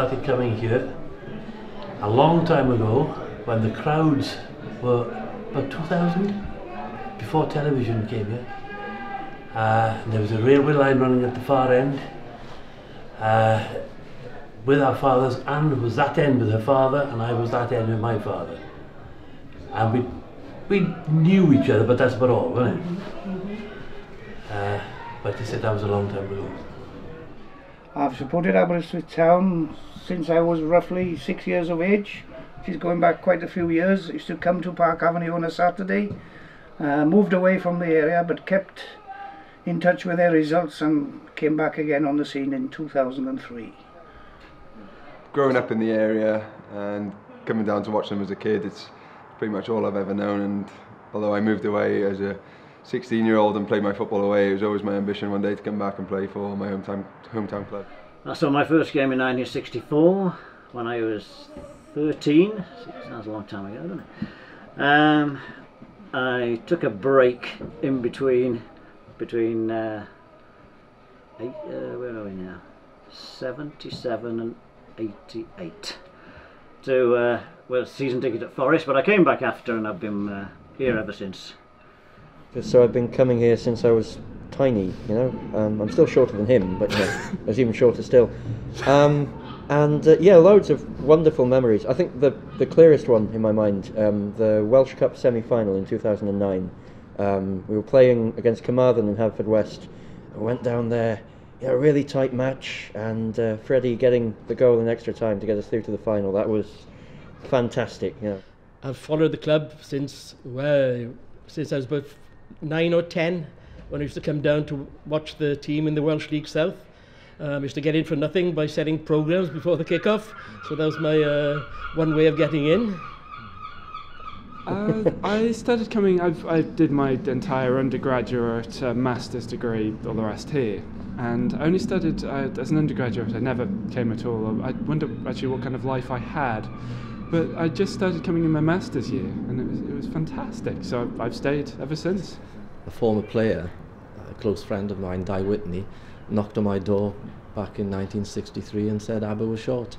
started coming here a long time ago when the crowds were about 2,000 before television came here. And there was a railway line running at the far end with our fathers. Anne was that end with her father and I was that end with my father. And we knew each other, but that's about all, wasn't it? But they said that was a long time ago. I've supported Aberystwyth Town since I was roughly 6 years of age. She's going back quite a few years. I used to come to Park Avenue on a Saturday. Moved away from the area but kept in touch with their results and came back again on the scene in 2003. Growing up in the area and coming down to watch them as a kid, it's pretty much all I've ever known, and although I moved away as a 16-year-old and played my football away, it was always my ambition one day to come back and play for my hometown club. I saw my first game in 1964 when I was 13. Sounds a long time ago, doesn't it? I took a break in between where are we now? 77 and 88 to season ticket at Forest, but I came back after and I've been here ever since. So I've been coming here since I was tiny, you know. I'm still shorter than him, but I was even shorter still. Yeah, loads of wonderful memories. I think the clearest one in my mind, the Welsh Cup semi-final in 2009. We were playing against Carmarthen in Haverfordwest. I went down there, a really tight match, and Freddie getting the goal in extra time to get us through to the final. That was fantastic. Yeah. I've followed the club since I was about 9 or 10, when I used to come down to watch the team in the Welsh League South. I used to get in for nothing by setting programmes before the kick-off, so that was my one way of getting in. I started coming, I did my entire undergraduate master's degree, all the rest here, and I only studied as an undergraduate. I never came at all. I wonder actually what kind of life I had, but I just started coming in my master's year, and it was fantastic, so I've stayed ever since. A former player, a close friend of mine, Di Whitney, knocked on my door back in 1963 and said Aber was short.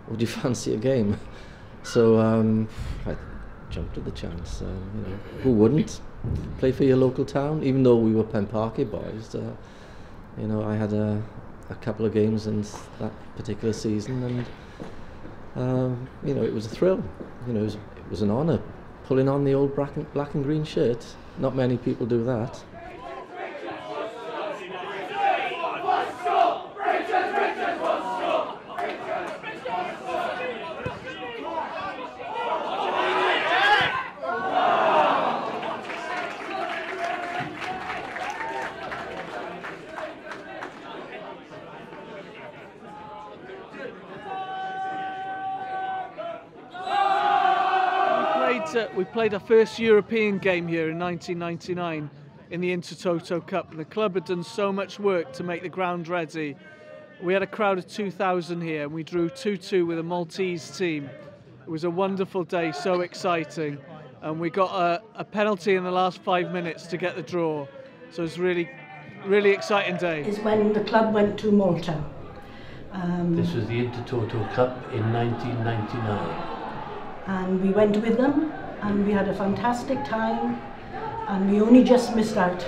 Would you fancy a game? So I jumped at the chance. You know, who wouldn't play for your local town? Even though we were Penparky boys, you know, I had a couple of games in that particular season, and you know, it was a thrill. You know, it was an honour pulling on the old black and green shirt. Not many people do that. We played our first European game here in 1999 in the Intertoto Cup, and the club had done so much work to make the ground ready. We had a crowd of 2,000 here, and we drew 2-2 with a Maltese team. It was a wonderful day, so exciting, and we got a penalty in the last 5 minutes to get the draw. So it was really exciting day. Is when the club went to Malta. This was the Intertoto Cup in 1999. And we went with them, and we had a fantastic time, and we only just missed out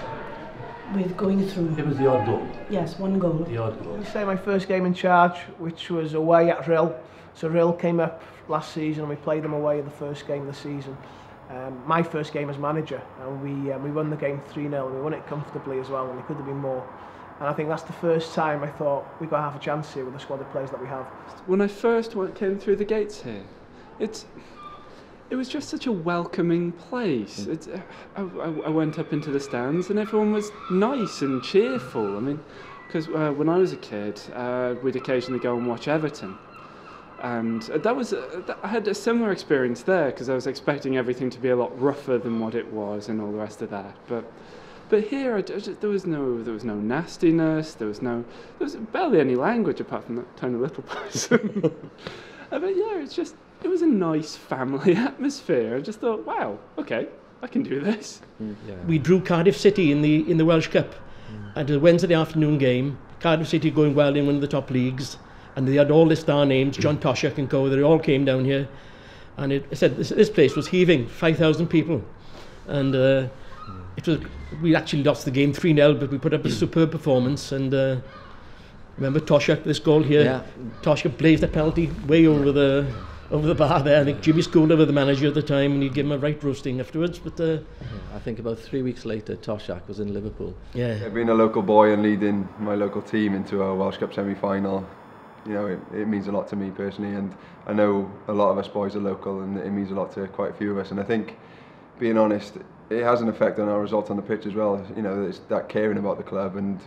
with going through. It was the odd goal. Yes, one goal. The odd goal. I say my first game in charge, which was away at Rhyl. So Rhyl came up last season, and we played them away in the first game of the season. My first game as manager, and we won the game 3-0. We won it comfortably as well, and there could have been more. And I think that's the first time I thought we got half a chance here with the squad of players that we have. When I first came through the gates here, it was just such a welcoming place. I went up into the stands and everyone was nice and cheerful. I mean, because when I was a kid, we'd occasionally go and watch Everton. And I had a similar experience there, because I was expecting everything to be a lot rougher than what it was and all the rest of that. But here, there was no nastiness. There was barely any language apart from that tiny little person. But yeah, it was a nice family atmosphere. I just thought, wow, okay, I can do this. Yeah. We drew Cardiff City in the Welsh Cup, and a Wednesday afternoon game. Cardiff City going well in one of the top leagues, and they had all the star names, John Toshak and co, they all came down here, and it said this place was heaving, 5,000 people, and we actually lost the game 3-0, but we put up a superb performance, and remember Toshak, this goal here, Yeah. Toshak blazed a penalty way over the bar there. I think Jimmy Schooler was the manager at the time, and he'd give him a right roasting afterwards. But I think about 3 weeks later, Toshak was in Liverpool. yeah, Being a local boy and leading my local team into a Welsh Cup semi-final, you know, it means a lot to me personally, and I know a lot of us boys are local, and it means a lot to quite a few of us. And I think, being honest, it has an effect on our results on the pitch as well. You know, it's that caring about the club and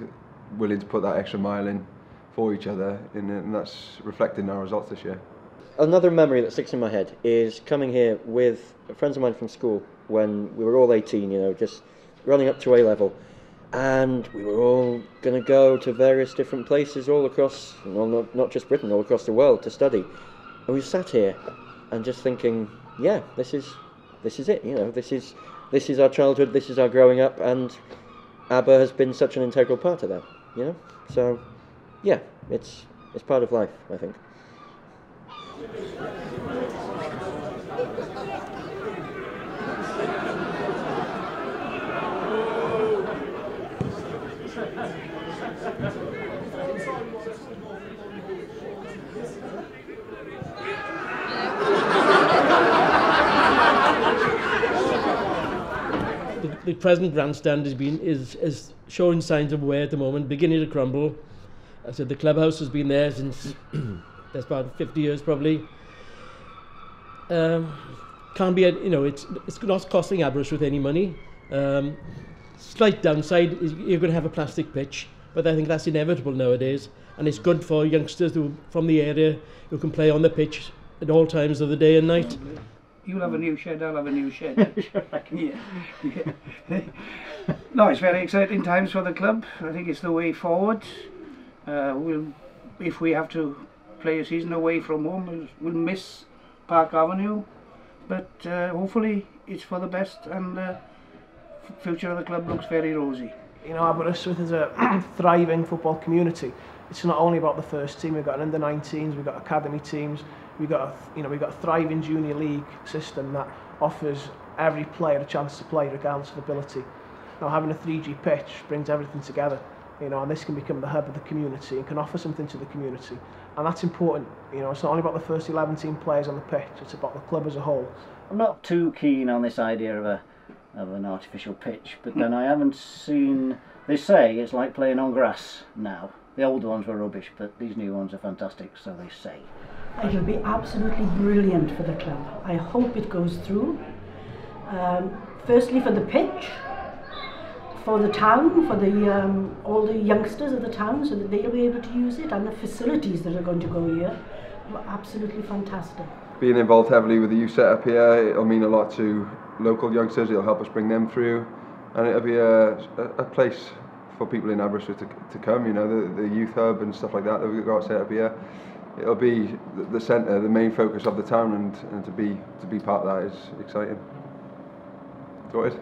willing to put that extra mile in for each other, and that's reflected in our results this year. Another memory that sticks in my head is coming here with friends of mine from school when we were all 18, you know, just running up to A level, and we were all going to go to various different places all across, well, not just Britain, all across the world to study. And we sat here and just thinking, yeah, this is it, you know, this is our childhood, this is our growing up, and ABBA has been such an integral part of that, you know. So, yeah, it's part of life, I think. The present grandstand is showing signs of wear at the moment, beginning to crumble. I said the clubhouse has been there since that's about 50 years probably. Can't be, you know, it's not costing Aberystwyth any money. Slight downside is you're going to have a plastic pitch, but I think that's inevitable nowadays, and it's good for youngsters from the area who can play on the pitch at all times of the day and night. You'll have a new shed, I'll have a new shed. Yeah. No, it's very exciting times for the club. I think it's the way forward. If we have to play a season away from home, we'll miss Park Avenue, but hopefully it's for the best, and the future of the club looks very rosy. You know, Aberystwyth is a thriving football community. It's not only about the first team. We've got an under-19s, we've got academy teams, we've got a thriving junior league system that offers every player a chance to play regardless of ability. Now, having a 3G pitch brings everything together, you know, and this can become the hub of the community and can offer something to the community, and that's important. You know, it's not only about the first 11 team players on the pitch; it's about the club as a whole. I'm not too keen on this idea of an artificial pitch, but then I haven't seen. They say it's like playing on grass now. The old ones were rubbish, but these new ones are fantastic, so they say. It'll be absolutely brilliant for the club. I hope it goes through. Firstly for the pitch, for the town, for the all the youngsters of the town, so that they'll be able to use it, and the facilities that are going to go here were absolutely fantastic. Being involved heavily with the youth setup here, it'll mean a lot to local youngsters. It'll help us bring them through, and it'll be a place for people in Aberystwyth to come. You know, the youth hub and stuff like that we've got set up here. It'll be the centre, the main focus of the town, and to be part of that is exciting. Sorted.